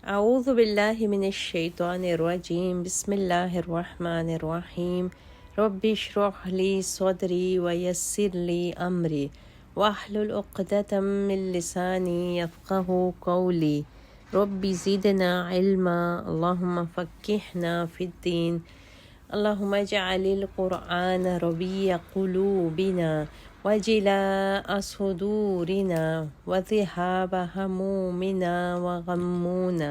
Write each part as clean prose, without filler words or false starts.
اعوذ باللہ من الشیطان الرجیم بسم اللہ الرحمن الرحیم رب اشرح لی صدری ویسر لی امری واحلل عقدۃ من لسانی یفقہوا قولی رب زدنا علما اللہم فقہنا فی الدین اللہم اجعل القرآن ربیع قلوبنا وجلاء صدورنا وذهاب همومنا وغمونا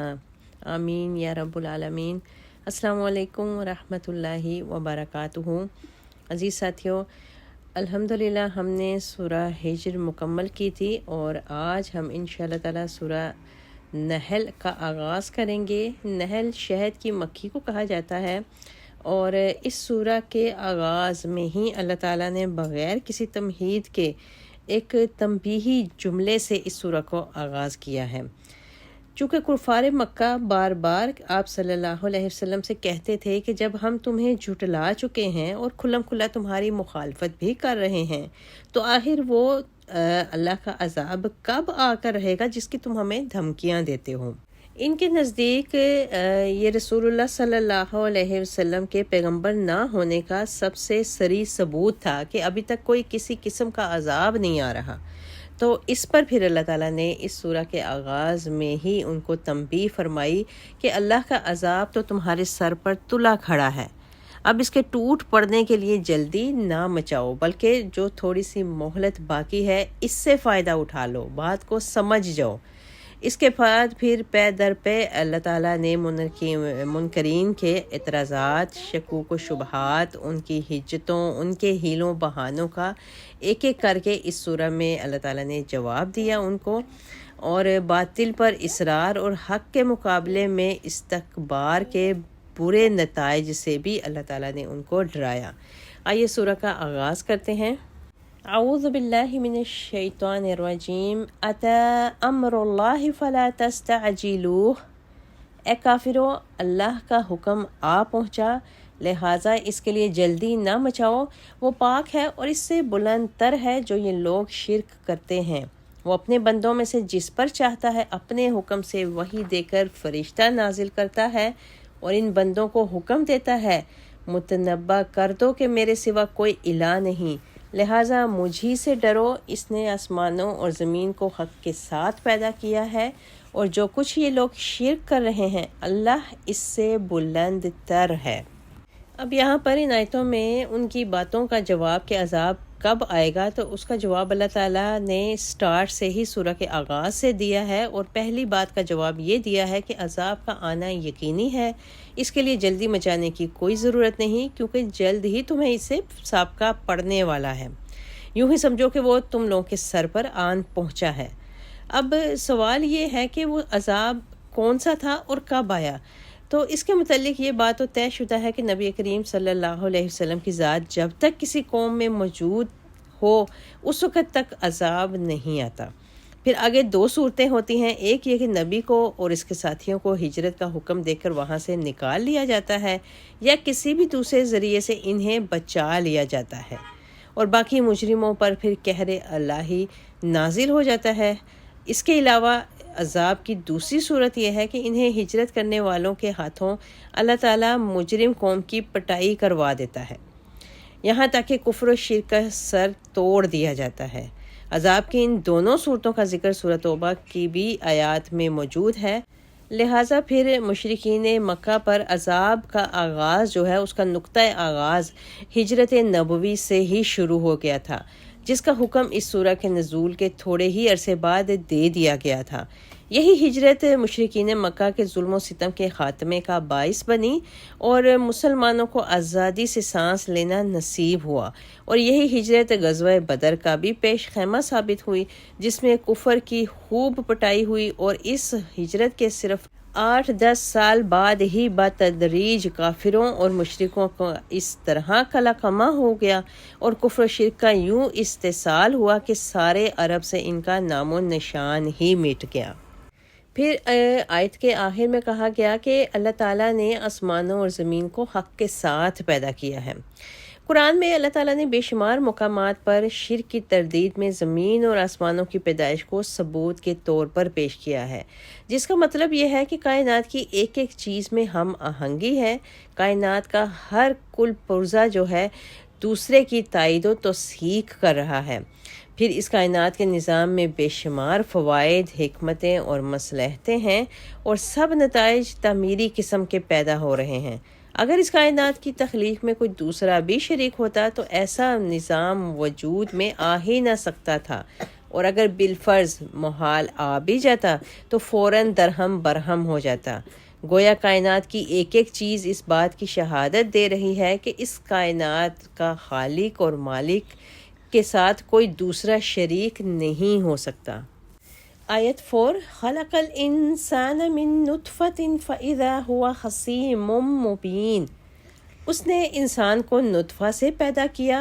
آمین یا رب العالمین۔ السلام علیکم ورحمۃ اللہ وبرکاتہ۔ عزیز ساتھیوں، الحمدللہ ہم نے سورہ ہجر مکمل کی تھی اور آج ہم انشاءاللہ تعالی سورہ نحل کا آغاز کریں گے۔ نحل شہد کی مکھی کو کہا جاتا ہے، اور اس سورہ کے آغاز میں ہی اللہ تعالیٰ نے بغیر کسی تمہید کے ایک تنبیہی جملے سے اس سورہ کو آغاز کیا ہے۔ چونکہ کفار مکہ بار بار آپ صلی اللہ علیہ وسلم سے کہتے تھے کہ جب ہم تمہیں جھٹلا چکے ہیں اور کھلم کھلا تمہاری مخالفت بھی کر رہے ہیں تو آخر وہ اللہ کا عذاب کب آ کر رہے گا جس کی تم ہمیں دھمکیاں دیتے ہو۔ ان کے نزدیک یہ رسول اللہ صلی اللہ علیہ وسلم کے پیغمبر نہ ہونے کا سب سے صریح ثبوت تھا کہ ابھی تک کوئی کسی قسم کا عذاب نہیں آ رہا۔ تو اس پر پھر اللہ تعالیٰ نے اس سورہ کے آغاز میں ہی ان کو تنبیہ فرمائی کہ اللہ کا عذاب تو تمہارے سر پر تلا کھڑا ہے، اب اس کے ٹوٹ پڑنے کے لیے جلدی نہ مچاؤ، بلکہ جو تھوڑی سی مہلت باقی ہے اس سے فائدہ اٹھا لو، بات کو سمجھ جاؤ۔ اس کے بعد پھر پے در پہ اللہ تعالیٰ نے منکرین کے اعتراضات، شکوک و شبہات، ان کی حجتوں، ان کے حیلوں بہانوں کا ایک ایک کر کے اس سورہ میں اللہ تعالیٰ نے جواب دیا ان کو، اور باطل پر اصرار اور حق کے مقابلے میں استکبار کے برے نتائج سے بھی اللہ تعالیٰ نے ان کو ڈرایا۔ آئیے سورہ کا آغاز کرتے ہیں۔ اعوذ باللہ من الشیطان الرجیم اتی امر اللہ فلا تستعجلوہ، اے کافرو اللہ کا حکم آ پہنچا لہٰذا اس کے لیے جلدی نہ مچاؤ، وہ پاک ہے اور اس سے بلند تر ہے جو یہ لوگ شرک کرتے ہیں۔ وہ اپنے بندوں میں سے جس پر چاہتا ہے اپنے حکم سے وحی دے کر فرشتہ نازل کرتا ہے اور ان بندوں کو حکم دیتا ہے متنبہ کر دو کہ میرے سوا کوئی الہ نہیں، لہٰذا مجھی سے ڈرو۔ اس نے آسمانوں اور زمین کو حق کے ساتھ پیدا کیا ہے، اور جو کچھ یہ لوگ شرک کر رہے ہیں اللہ اس سے بلند تر ہے۔ اب یہاں پر ان آیتوں میں ان کی باتوں کا جواب کہ عذاب کب آئے گا، تو اس کا جواب اللہ تعالیٰ نے سٹارٹ سے ہی سورہ کے آغاز سے دیا ہے، اور پہلی بات کا جواب یہ دیا ہے کہ عذاب کا آنا یقینی ہے، اس کے لیے جلدی مچانے کی کوئی ضرورت نہیں، کیونکہ جلد ہی تمہیں اس سے سابقہ پڑنے والا ہے، یوں ہی سمجھو کہ وہ تم لوگوں کے سر پر آن پہنچا ہے۔ اب سوال یہ ہے کہ وہ عذاب کون سا تھا اور کب آیا؟ تو اس کے متعلق یہ بات تو طے شدہ ہے کہ نبی کریم صلی اللہ علیہ وسلم کی ذات جب تک کسی قوم میں موجود ہو اس وقت تک عذاب نہیں آتا۔ پھر آگے دو صورتیں ہوتی ہیں، ایک یہ کہ نبی کو اور اس کے ساتھیوں کو ہجرت کا حکم دے کر وہاں سے نکال لیا جاتا ہے، یا کسی بھی دوسرے ذریعے سے انہیں بچا لیا جاتا ہے، اور باقی مجرموں پر پھر قہر الہی نازل ہو جاتا ہے۔ اس کے علاوہ عذاب کی دوسری صورت یہ ہے کہ انہیں ہجرت کرنے والوں کے ہاتھوں اللہ تعالیٰ مجرم قوم کی پٹائی کروا دیتا ہے، یہاں تک کہ کفر و شرک کا سر توڑ دیا جاتا ہے۔ عذاب کی ان دونوں صورتوں کا ذکر سورہ توبہ کی بھی آیات میں موجود ہے، لہٰذا پھر مشرکین مکہ پر عذاب کا آغاز جو ہے اس کا نقطہ آغاز ہجرت نبوی سے ہی شروع ہو گیا تھا، جس کا حکم اس سورہ کے نزول کے تھوڑے ہی عرصے بعد دے دیا گیا تھا۔ یہی ہجرت مشرکین مکہ کے ظلم و ستم کے خاتمے کا باعث بنی اور مسلمانوں کو آزادی سے سانس لینا نصیب ہوا، اور یہی ہجرت غزوہ بدر کا بھی پیش خیمہ ثابت ہوئی، جس میں کفر کی خوب پٹائی ہوئی، اور اس ہجرت کے صرف 8-10 سال بعد ہی بتدریج کافروں اور مشرکوں کو اس طرح کلا کما ہو گیا اور کفر و شرک کا یوں استحصال ہوا کہ سارے عرب سے ان کا نام و نشان ہی مٹ گیا۔ پھر آیت کے آخر میں کہا گیا کہ اللہ تعالیٰ نے آسمانوں اور زمین کو حق کے ساتھ پیدا کیا ہے۔ قرآن میں اللہ تعالیٰ نے بے شمار مقامات پر شرک کی تردید میں زمین اور آسمانوں کی پیدائش کو ثبوت کے طور پر پیش کیا ہے، جس کا مطلب یہ ہے کہ کائنات کی ایک ایک چیز میں ہم آہنگی ہے۔ کائنات کا ہر کل پرزہ جو ہے دوسرے کی تائید و تصدیق کر رہا ہے۔ پھر اس کائنات کے نظام میں بے شمار فوائد، حکمتیں اور مصلحتیں ہیں، اور سب نتائج تعمیری قسم کے پیدا ہو رہے ہیں۔ اگر اس کائنات کی تخلیق میں کوئی دوسرا بھی شریک ہوتا تو ایسا نظام وجود میں آ ہی نہ سکتا تھا، اور اگر بالفرض محال آ بھی جاتا تو فوراً درہم برہم ہو جاتا۔ گویا کائنات کی ایک ایک چیز اس بات کی شہادت دے رہی ہے کہ اس کائنات کا خالق اور مالک کے ساتھ کوئی دوسرا شریک نہیں ہو سکتا۔ آیت 4 خلق الانسان من نطفت فاذا هو خصیم مبین۔ اس نے انسان کو نطفہ سے پیدا کیا،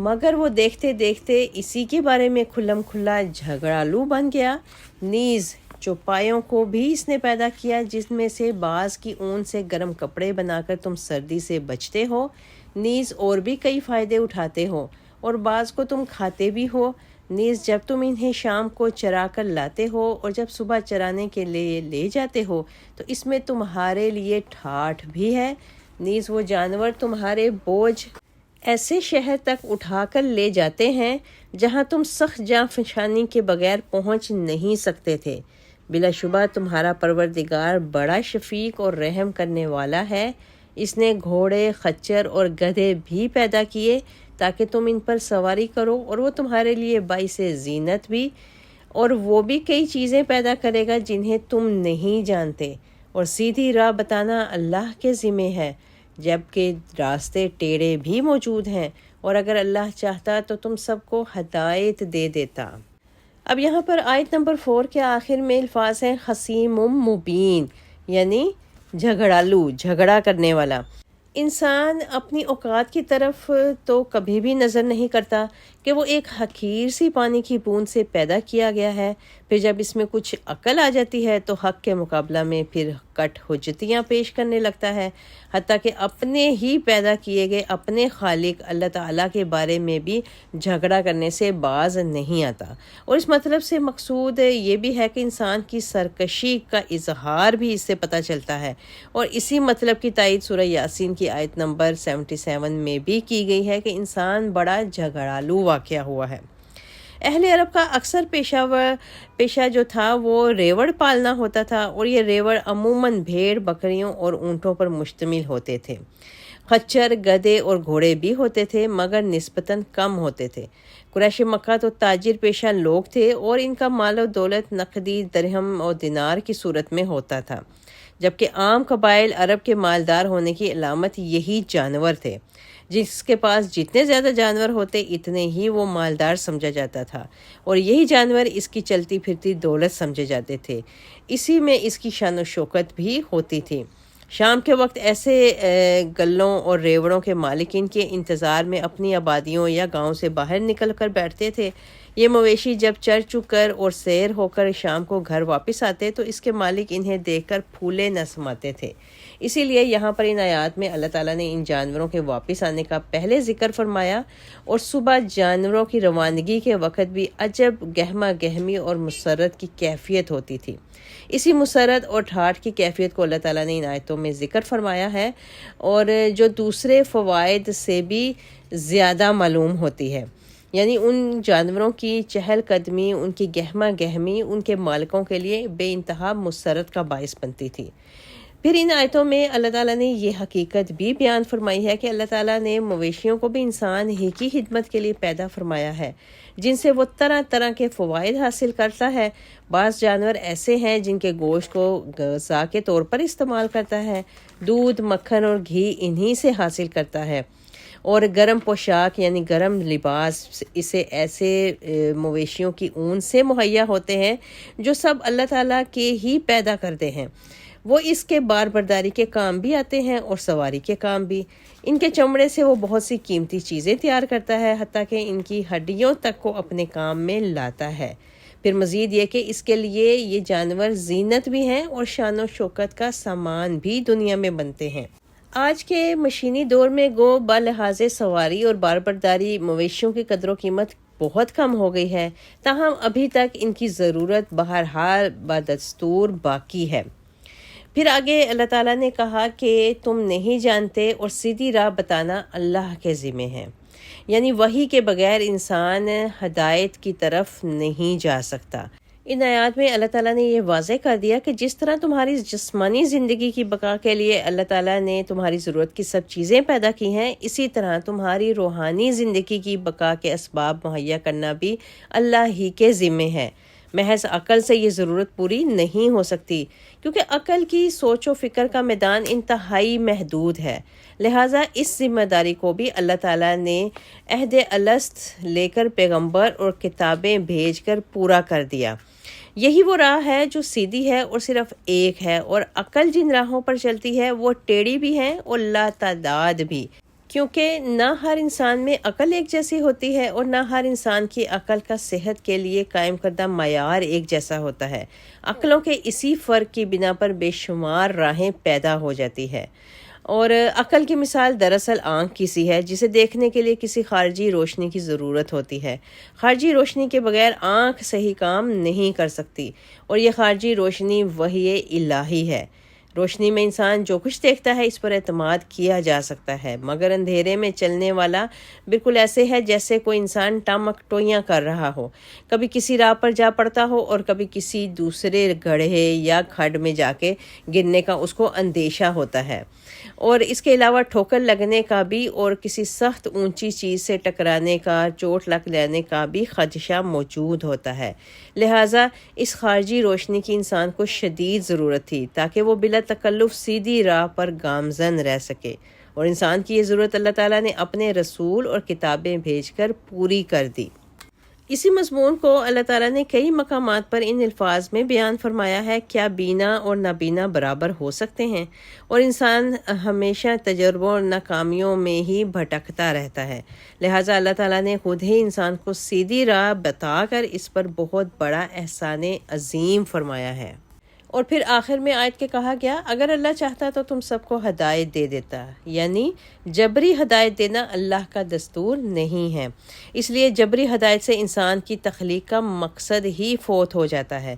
مگر وہ دیکھتے دیکھتے اسی کے بارے میں کھلم کھلا جھگڑالو بن گیا۔ نیز چوپایوں کو بھی اس نے پیدا کیا، جس میں سے بعض کی اون سے گرم کپڑے بنا کر تم سردی سے بچتے ہو، نیز اور بھی کئی فائدے اٹھاتے ہو، اور بعض کو تم کھاتے بھی ہو۔ نیز جب تم انہیں شام کو چرا کر لاتے ہو اور جب صبح چرانے کے لیے لے جاتے ہو تو اس میں تمہارے لیے ٹھاٹھ بھی ہے۔ نیز وہ جانور تمہارے بوجھ ایسے شہر تک اٹھا کر لے جاتے ہیں جہاں تم سخت جاں فشانی کے بغیر پہنچ نہیں سکتے تھے۔ بلا شبہ تمہارا پروردگار بڑا شفیق اور رحم کرنے والا ہے۔ اس نے گھوڑے، خچر اور گدھے بھی پیدا کیے تاکہ تم ان پر سواری کرو، اور وہ تمہارے لیے باعث زینت بھی، اور وہ بھی کئی چیزیں پیدا کرے گا جنہیں تم نہیں جانتے، اور سیدھی راہ بتانا اللہ کے ذمہ ہے، جبکہ راستے ٹیڑھے بھی موجود ہیں، اور اگر اللہ چاہتا تو تم سب کو ہدایت دے دیتا۔ اب یہاں پر آیت نمبر 4 کے آخر میں الفاظ ہیں خصیم مبین، یعنی جھگڑالو، جھگڑا کرنے والا۔ انسان اپنی اوقات کی طرف تو کبھی بھی نظر نہیں کرتا کہ وہ ایک حقیر سی پانی کی بوند سے پیدا کیا گیا ہے، پھر جب اس میں کچھ عقل آ جاتی ہے تو حق کے مقابلہ میں پھر کٹ حجتیاں پیش کرنے لگتا ہے، حتیٰ کہ اپنے ہی پیدا کیے گئے اپنے خالق اللہ تعالیٰ کے بارے میں بھی جھگڑا کرنے سے باز نہیں آتا۔ اور اس مطلب سے مقصود یہ بھی ہے کہ انسان کی سرکشی کا اظہار بھی اس سے پتہ چلتا ہے، اور اسی مطلب کی تائید سورہ یاسین کی آیت نمبر 77 میں بھی کی گئی ہے کہ انسان بڑا جھگڑالو واقع ہوا ہے۔ اہل عرب کا اکثر پیشہ جو تھا وہ ریوڑ پالنا ہوتا تھا، اور یہ ریوڑ عموماً بھیڑ، بکریوں اور اونٹوں پر مشتمل ہوتے تھے۔ خچر، گدھے اور گھوڑے بھی ہوتے تھے، مگر نسبتاً کم ہوتے تھے۔ قریش مکہ تو تاجر پیشہ لوگ تھے، اور ان کا مال و دولت نقدی درہم اور دینار کی صورت میں ہوتا تھا، جبکہ عام قبائل عرب کے مالدار ہونے کی علامت یہی جانور تھے۔ جس کے پاس جتنے زیادہ جانور ہوتے اتنے ہی وہ مالدار سمجھا جاتا تھا، اور یہی جانور اس کی چلتی پھرتی دولت سمجھے جاتے تھے۔ اسی میں اس کی شان و شوکت بھی ہوتی تھی۔ شام کے وقت ایسے گلوں اور ریوڑوں کے مالکین کے انتظار میں اپنی آبادیوں یا گاؤں سے باہر نکل کر بیٹھتے تھے۔ یہ مویشی جب چر چک کر اور سیر ہو کر شام کو گھر واپس آتے تو اس کے مالک انہیں دیکھ کر پھولے نہ سماتے تھے۔ اسی لیے یہاں پر ان آیات میں اللہ تعالیٰ نے ان جانوروں کے واپس آنے کا پہلے ذکر فرمایا، اور صبح جانوروں کی روانگی کے وقت بھی عجب گہما گہمی اور مسرت کی کیفیت ہوتی تھی۔ اسی مسرت اور ٹھاٹھ کی کیفیت کو اللہ تعالیٰ نے ان آیتوں میں ذکر فرمایا ہے، اور جو دوسرے فوائد سے بھی زیادہ معلوم ہوتی ہے، یعنی ان جانوروں کی چہل قدمی، ان کی گہما گہمی ان کے مالکوں کے لیے بے انتہا مسرت کا باعث بنتی تھی۔ پھر ان آیتوں میں اللہ تعالیٰ نے یہ حقیقت بھی بیان فرمائی ہے کہ اللہ تعالیٰ نے مویشیوں کو بھی انسان ہی کی خدمت کے لیے پیدا فرمایا ہے، جن سے وہ طرح طرح کے فوائد حاصل کرتا ہے۔ بعض جانور ایسے ہیں جن کے گوشت کو غذا کے طور پر استعمال کرتا ہے، دودھ، مکھن اور گھی انہی سے حاصل کرتا ہے، اور گرم پوشاک یعنی گرم لباس اسے ایسے مویشیوں کی اون سے مہیا ہوتے ہیں جو سب اللہ تعالیٰ کے ہی پیدا کرتے ہیں۔ وہ اس کے بار برداری کے کام بھی آتے ہیں اور سواری کے کام بھی۔ ان کے چمڑے سے وہ بہت سی قیمتی چیزیں تیار کرتا ہے، حتیٰ کہ ان کی ہڈیوں تک کو اپنے کام میں لاتا ہے۔ پھر مزید یہ کہ اس کے لیے یہ جانور زینت بھی ہیں اور شان و شوکت کا سامان بھی دنیا میں بنتے ہیں۔ آج کے مشینی دور میں گو بلحاظ سواری اور باربرداری مویشیوں کی قدر و قیمت بہت کم ہو گئی ہے، تاہم ابھی تک ان کی ضرورت بہرحال بدستور باقی ہے۔ پھر آگے اللہ تعالیٰ نے کہا کہ تم نہیں جانتے اور سیدھی راہ بتانا اللہ کے ذمہ ہے، یعنی وحی کے بغیر انسان ہدایت کی طرف نہیں جا سکتا۔ ان آیات میں اللہ تعالیٰ نے یہ واضح کر دیا کہ جس طرح تمہاری جسمانی زندگی کی بقا کے لیے اللہ تعالیٰ نے تمہاری ضرورت کی سب چیزیں پیدا کی ہیں، اسی طرح تمہاری روحانی زندگی کی بقا کے اسباب مہیا کرنا بھی اللہ ہی کے ذمہ ہے۔ محض عقل سے یہ ضرورت پوری نہیں ہو سکتی، کیونکہ عقل کی سوچ و فکر کا میدان انتہائی محدود ہے، لہٰذا اس ذمہ داری کو بھی اللہ تعالیٰ نے عہد الست لے کر پیغمبر اور کتابیں بھیج کر پورا کر دیا۔ یہی وہ راہ ہے جو سیدھی ہے اور صرف ایک ہے، اور عقل جن راہوں پر چلتی ہے وہ ٹیڑھی بھی ہیں اور لاتعداد بھی، کیونکہ نہ ہر انسان میں عقل ایک جیسی ہوتی ہے اور نہ ہر انسان کی عقل کا صحت کے لیے قائم کردہ معیار ایک جیسا ہوتا ہے۔ عقلوں کے اسی فرق کی بنا پر بے شمار راہیں پیدا ہو جاتی ہے، اور عقل کی مثال دراصل آنکھ کی سی ہے، جسے دیکھنے کے لیے کسی خارجی روشنی کی ضرورت ہوتی ہے۔ خارجی روشنی کے بغیر آنکھ صحیح کام نہیں کر سکتی، اور یہ خارجی روشنی وحی الہی ہے۔ روشنی میں انسان جو کچھ دیکھتا ہے اس پر اعتماد کیا جا سکتا ہے، مگر اندھیرے میں چلنے والا بالکل ایسے ہے جیسے کوئی انسان ٹمک ٹوئیاں کر رہا ہو، کبھی کسی راہ پر جا پڑتا ہو اور کبھی کسی دوسرے گڑھے یا کھڈ میں جا کے گرنے کا اس کو اندیشہ ہوتا ہے، اور اس کے علاوہ ٹھوکر لگنے کا بھی اور کسی سخت اونچی چیز سے ٹکرانے کا، چوٹ لگ لینے کا بھی خدشہ موجود ہوتا ہے۔ لہٰذا اس خارجی روشنی کی انسان کو شدید ضرورت تھی تاکہ وہ بلا تکلف سیدھی راہ پر گامزن رہ سکے، اور انسان کی یہ ضرورت اللہ تعالیٰ نے اپنے رسول اور کتابیں بھیج کر پوری کر دی۔ اسی مضمون کو اللہ تعالیٰ نے کئی مقامات پر ان الفاظ میں بیان فرمایا ہے، کیا بینا اور نابینا برابر ہو سکتے ہیں؟ اور انسان ہمیشہ تجربوں اور ناکامیوں میں ہی بھٹکتا رہتا ہے، لہٰذا اللہ تعالیٰ نے خود ہی انسان کو سیدھی راہ بتا کر اس پر بہت بڑا احسان عظیم فرمایا ہے۔ اور پھر آخر میں آیت کے کہا گیا، اگر اللہ چاہتا تو تم سب کو ہدایت دے دیتا، یعنی جبری ہدایت دینا اللہ کا دستور نہیں ہے، اس لیے جبری ہدایت سے انسان کی تخلیق کا مقصد ہی فوت ہو جاتا ہے۔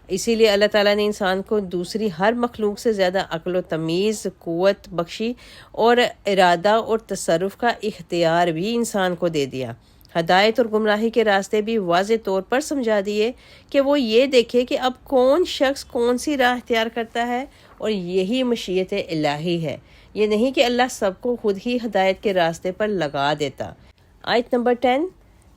اسی لیے اللہ تعالیٰ نے انسان کو دوسری ہر مخلوق سے زیادہ عقل و تمیز، قوت بخشی، اور ارادہ اور تصرف کا اختیار بھی انسان کو دے دیا۔ ہدایت اور گمراہی کے راستے بھی واضح طور پر سمجھا دیے کہ وہ یہ دیکھے کہ اب کون شخص کون سی راہ اختیار کرتا ہے، اور یہی مشیت الہی ہے، یہ نہیں کہ اللہ سب کو خود ہی ہدایت کے راستے پر لگا دیتا۔ آیت نمبر 10،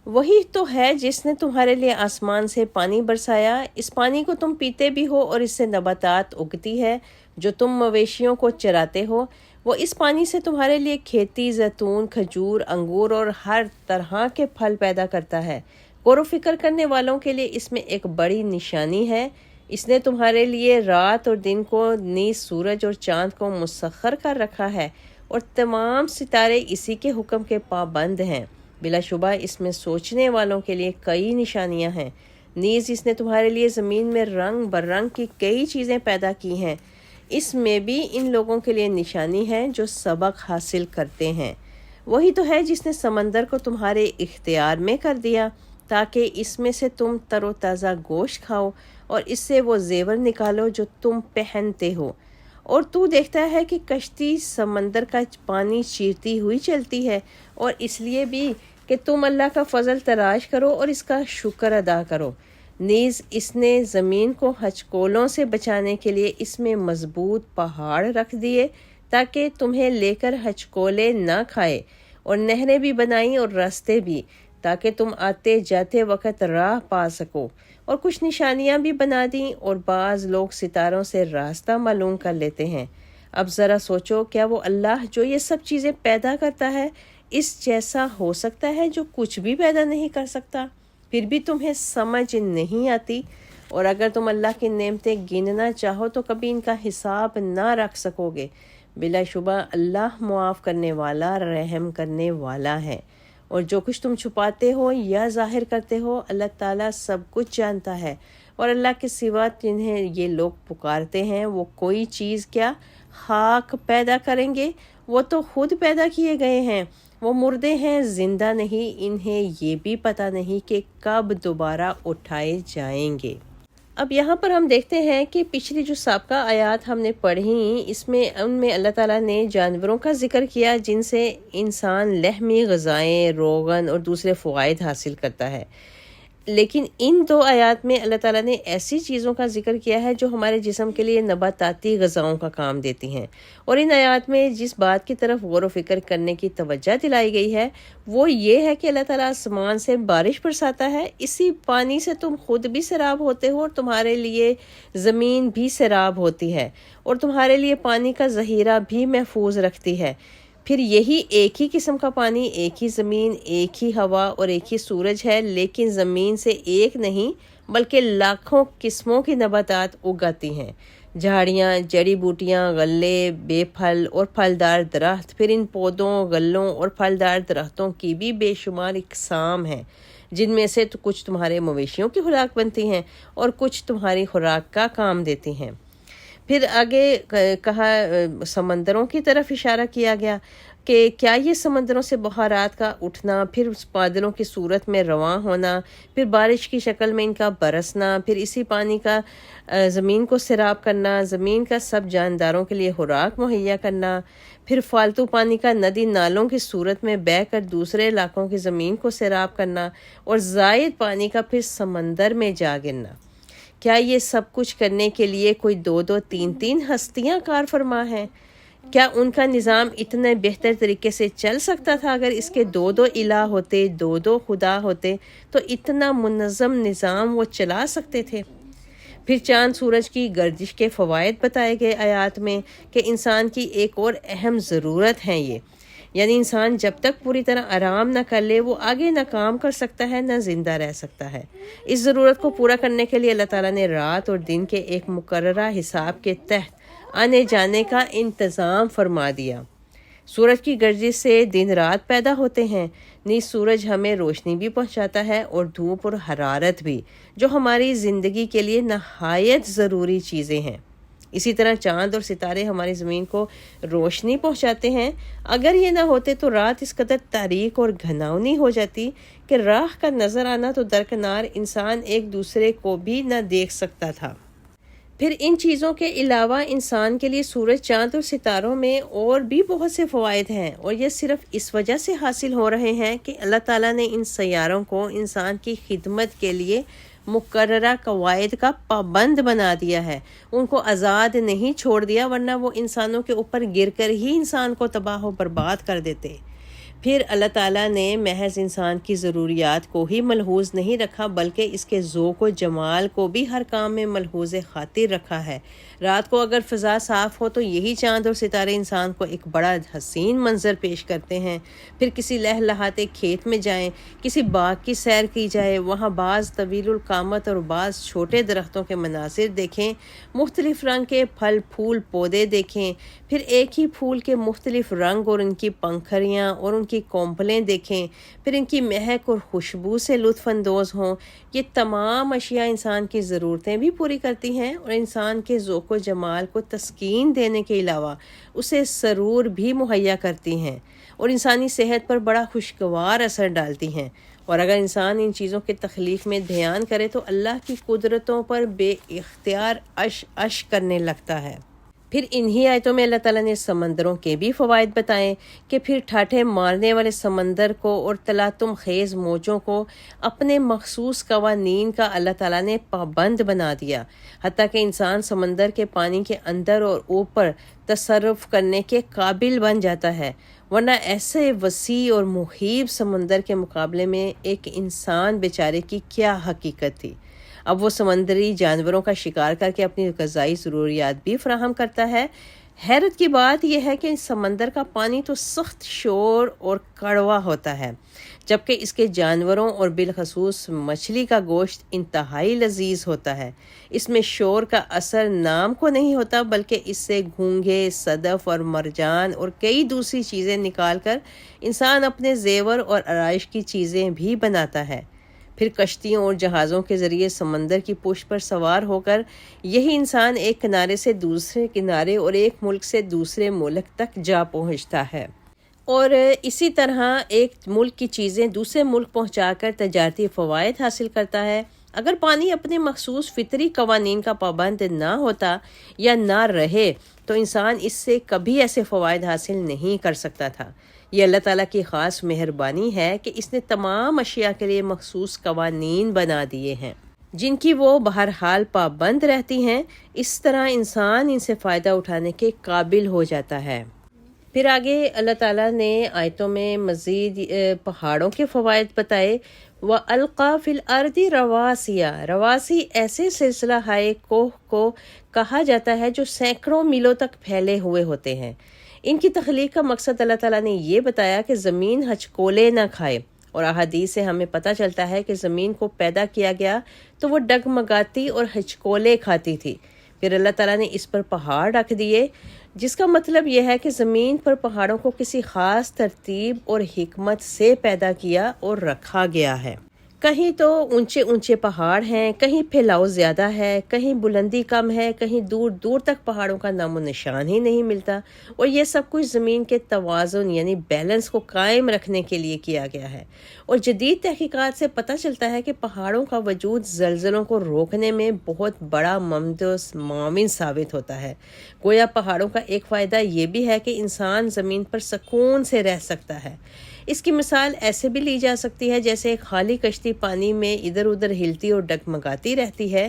وہی تو ہے جس نے تمہارے لیے آسمان سے پانی برسایا، اس پانی کو تم پیتے بھی ہو اور اس سے نباتات اگتی ہے جو تم مویشیوں کو چراتے ہو۔ وہ اس پانی سے تمہارے لیے کھیتی، زیتون، کھجور، انگور اور ہر طرح کے پھل پیدا کرتا ہے۔ غور و فکر کرنے والوں کے لیے اس میں ایک بڑی نشانی ہے۔ اس نے تمہارے لیے رات اور دن کو، نیز سورج اور چاند کو مسخر کر رکھا ہے، اور تمام ستارے اسی کے حکم کے پابند ہیں۔ بلا شبہ اس میں سوچنے والوں کے لیے کئی نشانیاں ہیں۔ نیز اس نے تمہارے لیے زمین میں رنگ برنگ کی کئی چیزیں پیدا کی ہیں، اس میں بھی ان لوگوں کے لیے نشانی ہے جو سبق حاصل کرتے ہیں۔ وہی تو ہے جس نے سمندر کو تمہارے اختیار میں کر دیا تاکہ اس میں سے تم تر و تازہ گوشت کھاؤ اور اس سے وہ زیور نکالو جو تم پہنتے ہو، اور تو دیکھتا ہے کہ کشتی سمندر کا پانی چیرتی ہوئی چلتی ہے، اور اس لیے بھی کہ تم اللہ کا فضل تلاش کرو اور اس کا شکر ادا کرو۔ نیز اس نے زمین کو ہچکولوں سے بچانے کے لیے اس میں مضبوط پہاڑ رکھ دیے تاکہ تمہیں لے کر ہچکولے نہ کھائے، اور نہریں بھی بنائیں اور راستے بھی تاکہ تم آتے جاتے وقت راہ پا سکو، اور کچھ نشانیاں بھی بنا دیں، اور بعض لوگ ستاروں سے راستہ معلوم کر لیتے ہیں۔ اب ذرا سوچو، کیا وہ اللہ جو یہ سب چیزیں پیدا کرتا ہے اس جیسا ہو سکتا ہے جو کچھ بھی پیدا نہیں کر سکتا؟ پھر بھی تمہیں سمجھ نہیں آتی، اور اگر تم اللہ کی نعمتیں گننا چاہو تو کبھی ان کا حساب نہ رکھ سکو گے۔ بلا شبہ اللہ معاف کرنے والا، رحم کرنے والا ہے، اور جو کچھ تم چھپاتے ہو یا ظاہر کرتے ہو اللہ تعالیٰ سب کچھ جانتا ہے۔ اور اللہ کے سوا جنہیں یہ لوگ پکارتے ہیں وہ کوئی چیز کیا خاک پیدا کریں گے؟ وہ تو خود پیدا کیے گئے ہیں، وہ مردے ہیں، زندہ نہیں، انہیں یہ بھی پتہ نہیں کہ کب دوبارہ اٹھائے جائیں گے۔ اب یہاں پر ہم دیکھتے ہیں کہ پچھلی جو سابقہ آیات ہم نے پڑھی ان میں اللہ تعالیٰ نے جانوروں کا ذکر کیا جن سے انسان لحمی غذائیں، روغن اور دوسرے فوائد حاصل کرتا ہے، لیکن ان 2 آیات میں اللہ تعالیٰ نے ایسی چیزوں کا ذکر کیا ہے جو ہمارے جسم کے لیے نباتاتی غذاؤں کا کام دیتی ہیں، اور ان آیات میں جس بات کی طرف غور و فکر کرنے کی توجہ دلائی گئی ہے وہ یہ ہے کہ اللہ تعالیٰ آسمان سے بارش برساتا ہے، اسی پانی سے تم خود بھی سیراب ہوتے ہو اور تمہارے لیے زمین بھی سیراب ہوتی ہے اور تمہارے لیے پانی کا ذخیرہ بھی محفوظ رکھتی ہے۔ پھر یہی ایک ہی قسم کا پانی، ایک ہی زمین، ایک ہی ہوا اور ایک ہی سورج ہے، لیکن زمین سے ایک نہیں بلکہ لاکھوں قسموں کی نباتات اگاتی ہیں، جھاڑیاں، جڑی بوٹیاں، غلے، بے پھل اور پھلدار درخت۔ پھر ان پودوں، غلوں اور پھلدار درختوں کی بھی بے شمار اقسام ہیں، جن میں سے تو کچھ تمہارے مویشیوں کی خوراک بنتی ہیں اور کچھ تمہاری خوراک کا کام دیتی ہیں۔ پھر آگے کہا سمندروں کی طرف اشارہ کیا گیا کہ کیا یہ سمندروں سے بخارات کا اٹھنا، پھر بادلوں کی صورت میں رواں ہونا، پھر بارش کی شکل میں ان کا برسنا، پھر اسی پانی کا زمین کو سیراب کرنا، زمین کا سب جانداروں کے لیے خوراک مہیا کرنا، پھر فالتو پانی کا ندی نالوں کی صورت میں بہہ کر دوسرے علاقوں کی زمین کو سیراب کرنا، اور زائد پانی کا پھر سمندر میں جا گرنا۔ کیا یہ سب کچھ کرنے کے لیے کوئی 2 3 ہستیاں کار فرما ہیں؟ کیا ان کا نظام اتنے بہتر طریقے سے چل سکتا تھا؟ اگر اس کے 2 الہ ہوتے، 2 خدا ہوتے تو اتنا منظم نظام وہ چلا سکتے تھے۔ پھر چاند سورج کی گردش کے فوائد بتائے گئے آیات میں کہ انسان کی ایک اور اہم ضرورت ہے یہ، یعنی انسان جب تک پوری طرح آرام نہ کر لے وہ آگے نہ کام کر سکتا ہے نہ زندہ رہ سکتا ہے۔ اس ضرورت کو پورا کرنے کے لیے اللہ تعالیٰ نے رات اور دن کے ایک مقررہ حساب کے تحت آنے جانے کا انتظام فرما دیا۔ سورج کی گردش سے دن رات پیدا ہوتے ہیں، نیز سورج ہمیں روشنی بھی پہنچاتا ہے اور دھوپ اور حرارت بھی، جو ہماری زندگی کے لیے نہایت ضروری چیزیں ہیں۔ اسی طرح چاند اور ستارے ہماری زمین کو روشنی پہنچاتے ہیں۔ اگر یہ نہ ہوتے تو رات اس قدر تاریک اور گھناؤنی ہو جاتی کہ راہ کا نظر آنا تو درکنار انسان ایک دوسرے کو بھی نہ دیکھ سکتا تھا۔ پھر ان چیزوں کے علاوہ انسان کے لیے سورج، چاند اور ستاروں میں اور بھی بہت سے فوائد ہیں، اور یہ صرف اس وجہ سے حاصل ہو رہے ہیں کہ اللہ تعالیٰ نے ان سیاروں کو انسان کی خدمت کے لیے مقررہ قواعد کا پابند بنا دیا ہے، ان کو آزاد نہیں چھوڑ دیا، ورنہ وہ انسانوں کے اوپر گر کر ہی انسان کو تباہ و برباد کر دیتے۔ پھر اللہ تعالیٰ نے محض انسان کی ضروریات کو ہی ملحوظ نہیں رکھا بلکہ اس کے ذوق و جمال کو بھی ہر کام میں ملحوظ خاطر رکھا ہے۔ رات کو اگر فضا صاف ہو تو یہی چاند اور ستارے انسان کو ایک بڑا حسین منظر پیش کرتے ہیں۔ پھر کسی لہلہاتے کھیت میں جائیں، کسی باغ کی سیر کی جائے، وہاں بعض طویل القامت اور بعض چھوٹے درختوں کے مناظر دیکھیں، مختلف رنگ کے پھل پھول پودے دیکھیں، پھر ایک ہی پھول کے مختلف رنگ اور ان کی پنکھڑیاں اور ان کی کونپلیں دیکھیں، پھر ان کی مہک اور خوشبو سے لطف اندوز ہوں۔ یہ تمام اشیاء انسان کی ضرورتیں بھی پوری کرتی ہیں اور انسان کے ذوق و جمال کو تسکین دینے کے علاوہ اسے سرور بھی مہیا کرتی ہیں اور انسانی صحت پر بڑا خوشگوار اثر ڈالتی ہیں۔ اور اگر انسان ان چیزوں کے تخلیق میں دھیان کرے تو اللہ کی قدرتوں پر بے اختیار عش کرنے لگتا ہے۔ پھر انہی آیتوں میں اللہ تعالیٰ نے سمندروں کے بھی فوائد بتائیں کہ پھر ٹھاٹھے مارنے والے سمندر کو اور تلاطم خیز موجوں کو اپنے مخصوص قوانین کا اللہ تعالیٰ نے پابند بنا دیا، حتیٰ کہ انسان سمندر کے پانی کے اندر اور اوپر تصرف کرنے کے قابل بن جاتا ہے، ورنہ ایسے وسیع اور محیط سمندر کے مقابلے میں ایک انسان بیچارے کی کیا حقیقت تھی۔ اب وہ سمندری جانوروں کا شکار کر کے اپنی غذائی ضروریات بھی فراہم کرتا ہے۔ حیرت کی بات یہ ہے کہ سمندر کا پانی تو سخت شور اور کڑوا ہوتا ہے، جبکہ اس کے جانوروں اور بالخصوص مچھلی کا گوشت انتہائی لذیذ ہوتا ہے۔ اس میں شور کا اثر نام کو نہیں ہوتا بلکہ اس سے گھونگھے، صدف اور مرجان اور کئی دوسری چیزیں نکال کر انسان اپنے زیور اور آرائش کی چیزیں بھی بناتا ہے۔ پھر کشتیوں اور جہازوں کے ذریعے سمندر کی پشت پر سوار ہو کر یہی انسان ایک کنارے سے دوسرے کنارے اور ایک ملک سے دوسرے ملک تک جا پہنچتا ہے، اور اسی طرح ایک ملک کی چیزیں دوسرے ملک پہنچا کر تجارتی فوائد حاصل کرتا ہے۔ اگر پانی اپنے مخصوص فطری قوانین کا پابند نہ ہوتا یا نہ رہے تو انسان اس سے کبھی ایسے فوائد حاصل نہیں کر سکتا تھا۔ یہ اللہ تعالیٰ کی خاص مہربانی ہے کہ اس نے تمام اشیاء کے لیے مخصوص قوانین بنا دیے ہیں جن کی وہ بہرحال پابند رہتی ہیں، اس طرح انسان ان سے فائدہ اٹھانے کے قابل ہو جاتا ہے۔ پھر آگے اللہ تعالیٰ نے آیتوں میں مزید پہاڑوں کے فوائد بتائے۔ وَأَلْقَى فِي الْأَرْضِ رَوَاسِيَ، رواسی ایسے سلسلہ ہائے کوہ کو کہا جاتا ہے جو سینکڑوں میلوں تک پھیلے ہوئے ہوتے ہیں۔ ان کی تخلیق کا مقصد اللہ تعالیٰ نے یہ بتایا کہ زمین ہچکولے نہ کھائے، اور احادیث سے ہمیں پتہ چلتا ہے کہ زمین کو پیدا کیا گیا تو وہ ڈگمگاتی اور ہچکولے کھاتی تھی۔ پھر اللہ تعالیٰ نے اس پر پہاڑ رکھ دیے، جس کا مطلب یہ ہے کہ زمین پر پہاڑوں کو کسی خاص ترتیب اور حکمت سے پیدا کیا اور رکھا گیا ہے۔ کہیں تو اونچے اونچے پہاڑ ہیں، کہیں پھیلاؤ زیادہ ہے، کہیں بلندی کم ہے، کہیں دور دور تک پہاڑوں کا نام و نشان ہی نہیں ملتا، اور یہ سب کچھ زمین کے توازن یعنی بیلنس کو قائم رکھنے کے لیے کیا گیا ہے۔ اور جدید تحقیقات سے پتہ چلتا ہے کہ پہاڑوں کا وجود زلزلوں کو روکنے میں بہت بڑا معاون ثابت ہوتا ہے۔ گویا پہاڑوں کا ایک فائدہ یہ بھی ہے کہ انسان زمین پر سکون سے رہ سکتا ہے۔ اس کی مثال ایسے بھی لی جا سکتی ہے جیسے ایک خالی کشتی پانی میں ادھر ادھر ہلتی اور ڈگمگاتی رہتی ہے،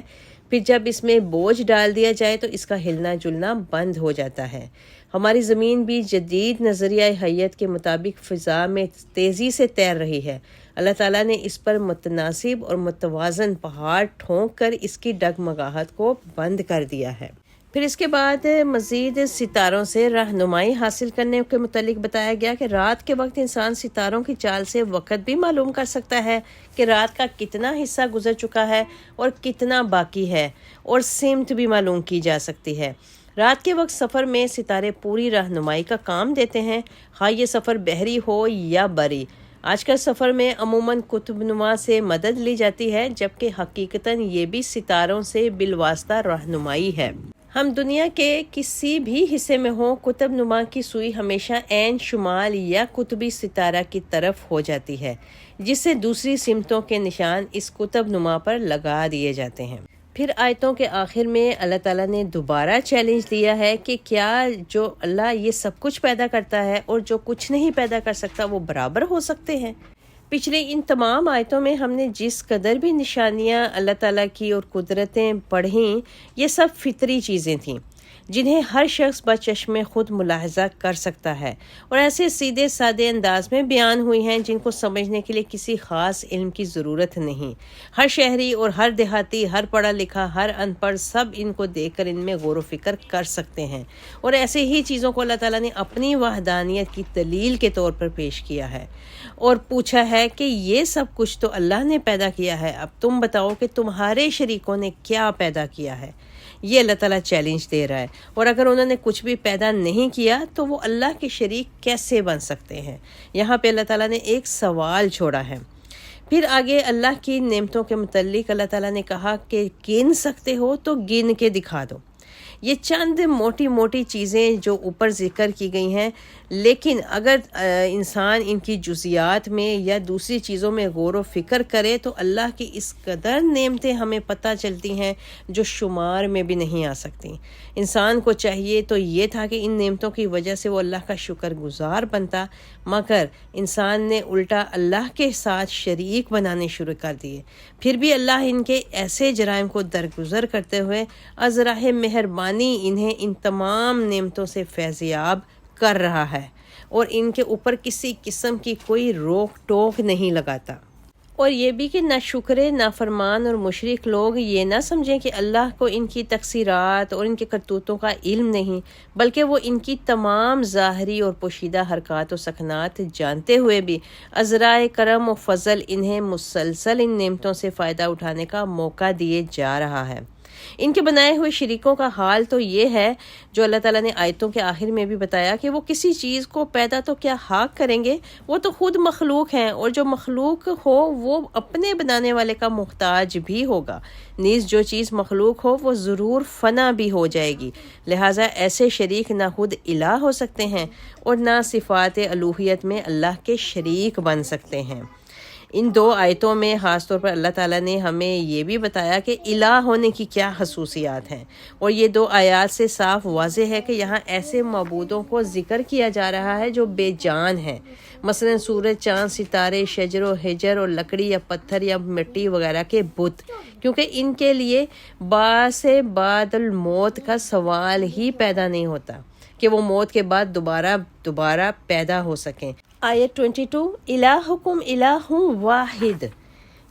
پھر جب اس میں بوجھ ڈال دیا جائے تو اس کا ہلنا جلنا بند ہو جاتا ہے۔ ہماری زمین بھی جدید نظریہ حیت کے مطابق فضا میں تیزی سے تیر رہی ہے۔ اللہ تعالیٰ نے اس پر متناسب اور متوازن پہاڑ ٹھونک کر اس کی ڈگمگاہٹ کو بند کر دیا ہے۔ پھر اس کے بعد مزید ستاروں سے رہنمائی حاصل کرنے کے متعلق بتایا گیا کہ رات کے وقت انسان ستاروں کی چال سے وقت بھی معلوم کر سکتا ہے کہ رات کا کتنا حصہ گزر چکا ہے اور کتنا باقی ہے، اور سمت بھی معلوم کی جا سکتی ہے۔ رات کے وقت سفر میں ستارے پوری رہنمائی کا کام دیتے ہیں، خواہ یہ سفر بحری ہو یا بری۔ آج کل سفر میں عموماً قطب نما سے مدد لی جاتی ہے، جبکہ حقیقتاً یہ بھی ستاروں سے بالواسطہ رہنمائی ہے۔ ہم دنیا کے کسی بھی حصے میں ہوں، قطب نما کی سوئی ہمیشہ عین شمال یا قطبی ستارہ کی طرف ہو جاتی ہے، جس سے دوسری سمتوں کے نشان اس قطب نما پر لگا دیے جاتے ہیں۔ پھر آیتوں کے آخر میں اللہ تعالیٰ نے دوبارہ چیلنج دیا ہے کہ کیا جو اللہ یہ سب کچھ پیدا کرتا ہے اور جو کچھ نہیں پیدا کر سکتا وہ برابر ہو سکتے ہیں؟ پچھلے ان تمام آیتوں میں ہم نے جس قدر بھی نشانیاں اللہ تعالیٰ کی اور قدرتیں پڑھیں، یہ سب فطری چیزیں تھیں جنہیں ہر شخص بچشم خود ملاحظہ کر سکتا ہے، اور ایسے سیدھے سادے انداز میں بیان ہوئی ہیں جن کو سمجھنے کے لیے کسی خاص علم کی ضرورت نہیں۔ ہر شہری اور ہر دیہاتی، ہر پڑھا لکھا، ہر ان پڑھ، سب ان کو دیکھ کر ان میں غور و فکر کر سکتے ہیں، اور ایسے ہی چیزوں کو اللہ تعالیٰ نے اپنی وحدانیت کی دلیل کے طور پر پیش کیا ہے اور پوچھا ہے کہ یہ سب کچھ تو اللہ نے پیدا کیا ہے، اب تم بتاؤ کہ تمہارے شریکوں نے کیا پیدا کیا ہے۔ یہ اللہ تعالیٰ چیلنج دے رہا ہے، اور اگر انہوں نے کچھ بھی پیدا نہیں کیا تو وہ اللہ کے شریک کیسے بن سکتے ہیں؟ یہاں پہ اللہ تعالیٰ نے ایک سوال چھوڑا ہے۔ پھر آگے اللہ کی نعمتوں کے متعلق اللہ تعالیٰ نے کہا کہ گن سکتے ہو تو گن کے دکھا دو۔ یہ چند موٹی موٹی چیزیں جو اوپر ذکر کی گئی ہیں، لیکن اگر انسان ان کی جزیات میں یا دوسری چیزوں میں غور و فکر کرے تو اللہ کی اس قدر نعمتیں ہمیں پتہ چلتی ہیں جو شمار میں بھی نہیں آ سکتی۔ انسان کو چاہیے تو یہ تھا کہ ان نعمتوں کی وجہ سے وہ اللہ کا شکر گزار بنتا، مگر انسان نے الٹا اللہ کے ساتھ شریک بنانے شروع کر دیے۔ پھر بھی اللہ ان کے ایسے جرائم کو درگزر کرتے ہوئے از راہ مہربانی انہیں ان تمام نعمتوں سے فیضیاب کر رہا ہے، اور ان کے اوپر کسی قسم کی کوئی روک ٹوک نہیں لگاتا۔ اور یہ بھی کہ ناشکرے، نافرمان اور مشرک لوگ یہ نہ سمجھیں کہ اللہ کو ان کی تقصیرات اور ان کے کرتوتوں کا علم نہیں، بلکہ وہ ان کی تمام ظاہری اور پوشیدہ حرکات و سکنات جانتے ہوئے بھی عذرائے کرم و فضل انہیں مسلسل ان نعمتوں سے فائدہ اٹھانے کا موقع دیے جا رہا ہے۔ ان کے بنائے ہوئے شریکوں کا حال تو یہ ہے جو اللہ تعالیٰ نے آیتوں کے آخر میں بھی بتایا کہ وہ کسی چیز کو پیدا تو کیا خاک کریں گے، وہ تو خود مخلوق ہیں، اور جو مخلوق ہو وہ اپنے بنانے والے کا محتاج بھی ہوگا، نیز جو چیز مخلوق ہو وہ ضرور فنا بھی ہو جائے گی، لہٰذا ایسے شریک نہ خود الہ ہو سکتے ہیں اور نہ صفات الوہیت میں اللہ کے شریک بن سکتے ہیں۔ ان دو آیتوں میں خاص طور پر اللہ تعالیٰ نے ہمیں یہ بھی بتایا کہ الہ ہونے کی کیا خصوصیات ہیں، اور یہ دو آیات سے صاف واضح ہے کہ یہاں ایسے معبودوں کو ذکر کیا جا رہا ہے جو بے جان ہیں، مثلا سورج، چاند، ستارے، شجر و حجر اور لکڑی یا پتھر یا مٹی وغیرہ کے بت، کیونکہ ان کے لیے بعث بعد الموت کا سوال ہی پیدا نہیں ہوتا کہ وہ موت کے بعد دوبارہ پیدا ہو سکیں۔ آیت 22، الہکم الہ واحد،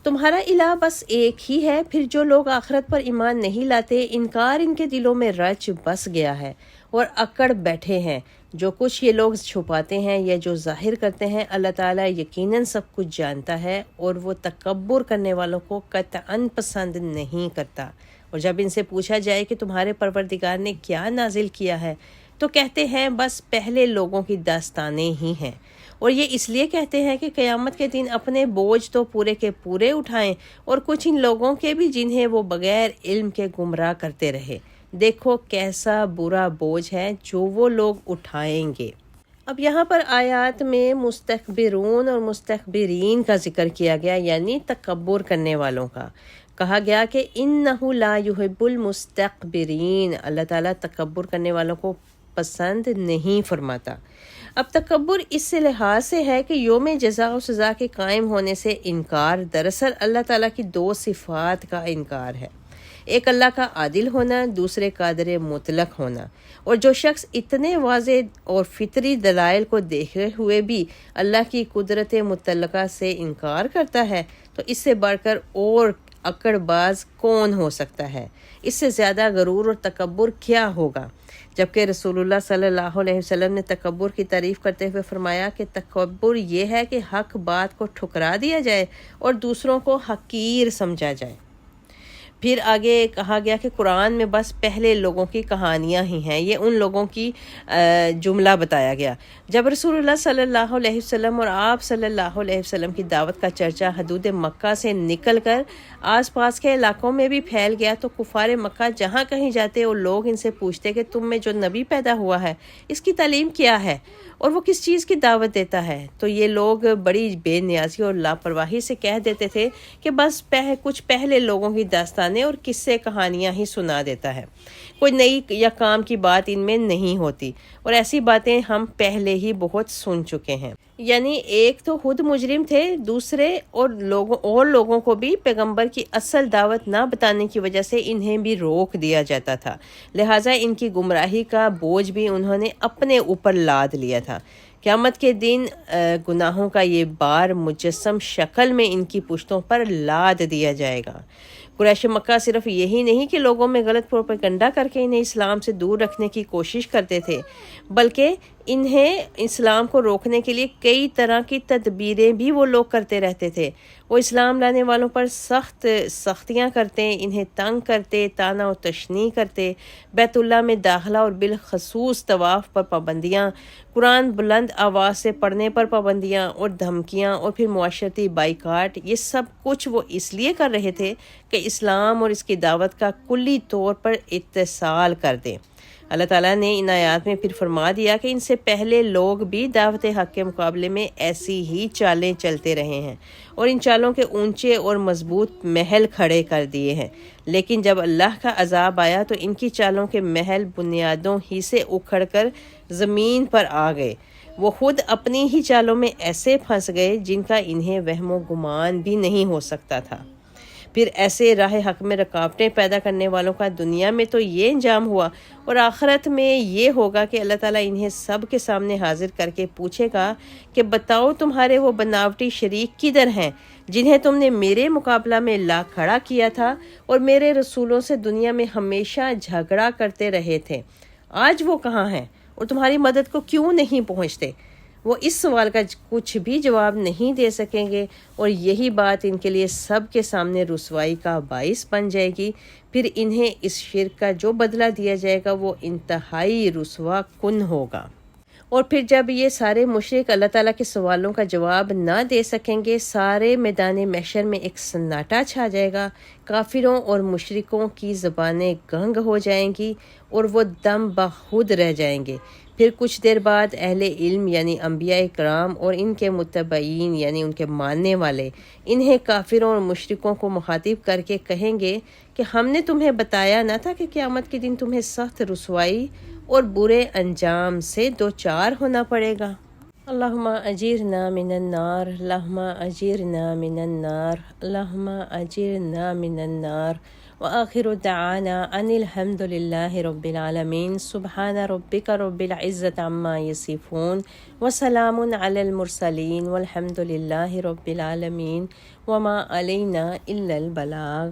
تمہارا الہ بس ایک ہی ہے، پھر جو لوگ آخرت پر ایمان نہیں لاتے، انکار ان کے دلوں میں رچ بس گیا ہے اور اکڑ بیٹھے ہیں، جو کچھ یہ لوگ چھپاتے ہیں یا جو ظاہر کرتے ہیں، اللہ تعالیٰ یقیناً سب کچھ جانتا ہے اور وہ تکبر کرنے والوں کو قطعاً پسند نہیں کرتا۔ اور جب ان سے پوچھا جائے کہ تمہارے پروردگار نے کیا نازل کیا ہے تو کہتے ہیں بس پہلے لوگوں کی داستانیں ہی ہیں، اور یہ اس لیے کہتے ہیں کہ قیامت کے دن اپنے بوجھ تو پورے کے پورے اٹھائیں، اور کچھ ان لوگوں کے بھی جنہیں وہ بغیر علم کے گمراہ کرتے رہے، دیکھو کیسا برا بوجھ ہے جو وہ لوگ اٹھائیں گے۔ اب یہاں پر آیات میں مستکبرون اور مستکبرین کا ذکر کیا گیا، یعنی تکبر کرنے والوں کا۔ کہا گیا کہ انہ لا یحب المستکبرین، اللہ تعالیٰ تکبر کرنے والوں کو پسند نہیں فرماتا۔ اب تکبر اس لحاظ سے ہے کہ یوم جزا و سزا کے قائم ہونے سے انکار دراصل اللہ تعالیٰ کی دو صفات کا انکار ہے، ایک اللہ کا عادل ہونا، دوسرے قادر مطلق ہونا، اور جو شخص اتنے واضح اور فطری دلائل کو دیکھے ہوئے بھی اللہ کی قدرت مطلقہ سے انکار کرتا ہے تو اس سے بڑھ کر اور اکڑ باز کون ہو سکتا ہے، اس سے زیادہ غرور اور تکبر کیا ہوگا۔ جبکہ رسول اللہ صلی اللہ علیہ وسلم نے تکبر کی تعریف کرتے ہوئے فرمایا کہ تکبر یہ ہے کہ حق بات کو ٹھکرا دیا جائے اور دوسروں کو حقیر سمجھا جائے۔ پھر آگے کہا گیا کہ قرآن میں بس پہلے لوگوں کی کہانیاں ہی ہیں، یہ ان لوگوں کی جملہ بتایا گیا۔ جب رسول اللہ صلی اللہ علیہ وسلم اور آپ صلی اللہ علیہ وسلم کی دعوت کا چرچا حدود مکہ سے نکل کر آس پاس کے علاقوں میں بھی پھیل گیا تو کفار مکہ جہاں کہیں جاتے اور لوگ ان سے پوچھتے کہ تم میں جو نبی پیدا ہوا ہے اس کی تعلیم کیا ہے اور وہ کس چیز کی دعوت دیتا ہے، تو یہ لوگ بڑی بے نیازی اور لاپرواہی سے کہہ دیتے تھے کہ بس کچھ پہلے لوگوں کی داستانیں اور قصے کہانیاں ہی سنا دیتا ہے، کوئی نئی یا کام کی بات ان میں نہیں ہوتی، اور ایسی باتیں ہم پہلے ہی بہت سن چکے ہیں۔ یعنی ایک تو خود مجرم تھے، دوسرے اور لوگوں کو بھی پیغمبر کی اصل دعوت نہ بتانے کی وجہ سے انہیں بھی روک دیا جاتا تھا، لہٰذا ان کی گمراہی کا بوجھ بھی انہوں نے اپنے اوپر لاد لیا تھا۔ قیامت کے دن گناہوں کا یہ بار مجسم شکل میں ان کی پشتوں پر لاد دیا جائے گا۔ قریش مکہ صرف یہی نہیں کہ لوگوں میں غلط پروپیگنڈا کر کے انہیں اسلام سے دور رکھنے کی کوشش کرتے تھے، بلکہ انہیں اسلام کو روکنے کے لیے کئی طرح کی تدبیریں بھی وہ لوگ کرتے رہتے تھے۔ وہ اسلام لانے والوں پر سختیاں کرتے، انہیں تنگ کرتے، طعنہ و تشنیع کرتے، بیت اللہ میں داخلہ اور بالخصوص طواف پر پابندیاں، قرآن بلند آواز سے پڑھنے پر پابندیاں اور دھمکیاں، اور پھر معاشرتی بائیکاٹ، یہ سب کچھ وہ اس لیے کر رہے تھے کہ اسلام اور اس کی دعوت کا کلی طور پر اتصال کر دیں۔ اللہ تعالیٰ نے ان آیات میں پھر فرما دیا کہ ان سے پہلے لوگ بھی دعوت حق کے مقابلے میں ایسی ہی چالیں چلتے رہے ہیں اور ان چالوں کے اونچے اور مضبوط محل کھڑے کر دیے ہیں، لیکن جب اللہ کا عذاب آیا تو ان کی چالوں کے محل بنیادوں ہی سے اکھڑ کر زمین پر آ گئے، وہ خود اپنی ہی چالوں میں ایسے پھنس گئے جن کا انہیں وہم و گمان بھی نہیں ہو سکتا تھا۔ پھر ایسے راہ حق میں رکاوٹیں پیدا کرنے والوں کا دنیا میں تو یہ انجام ہوا، اور آخرت میں یہ ہوگا کہ اللہ تعالیٰ انہیں سب کے سامنے حاضر کر کے پوچھے گا کہ بتاؤ تمہارے وہ بناوٹی شریک کدھر ہیں جنہیں تم نے میرے مقابلہ میں لا کھڑا کیا تھا اور میرے رسولوں سے دنیا میں ہمیشہ جھگڑا کرتے رہے تھے، آج وہ کہاں ہیں اور تمہاری مدد کو کیوں نہیں پہنچتے؟ وہ اس سوال کا کچھ بھی جواب نہیں دے سکیں گے، اور یہی بات ان کے لیے سب کے سامنے رسوائی کا باعث بن جائے گی۔ پھر انہیں اس شرک کا جو بدلہ دیا جائے گا وہ انتہائی رسوا کن ہوگا۔ اور پھر جب یہ سارے مشرک اللہ تعالیٰ کے سوالوں کا جواب نہ دے سکیں گے، سارے میدان محشر میں ایک سناٹا چھا جائے گا، کافروں اور مشرکوں کی زبانیں گنگ ہو جائیں گی اور وہ دم بخود رہ جائیں گے۔ پھر کچھ دیر بعد اہل علم یعنی انبیاء کرام اور ان کے متبعین یعنی ان کے ماننے والے انہیں کافروں اور مشرکوں کو مخاطب کر کے کہیں گے کہ ہم نے تمہیں بتایا نہ تھا کہ قیامت کے دن تمہیں سخت رسوائی اور برے انجام سے دوچار ہونا پڑے گا۔ اللہم اجرنا من النار، اللہم اجرنا من النار، اللہم اجرنا من النار۔ وآخر دعانا ان الحمد للہ رب العالمین۔ سبحان ربک رب العزت عما یصفون وسلام علی المرسلین والحمد للہ رب العالمین وما علینا الا البلاغ۔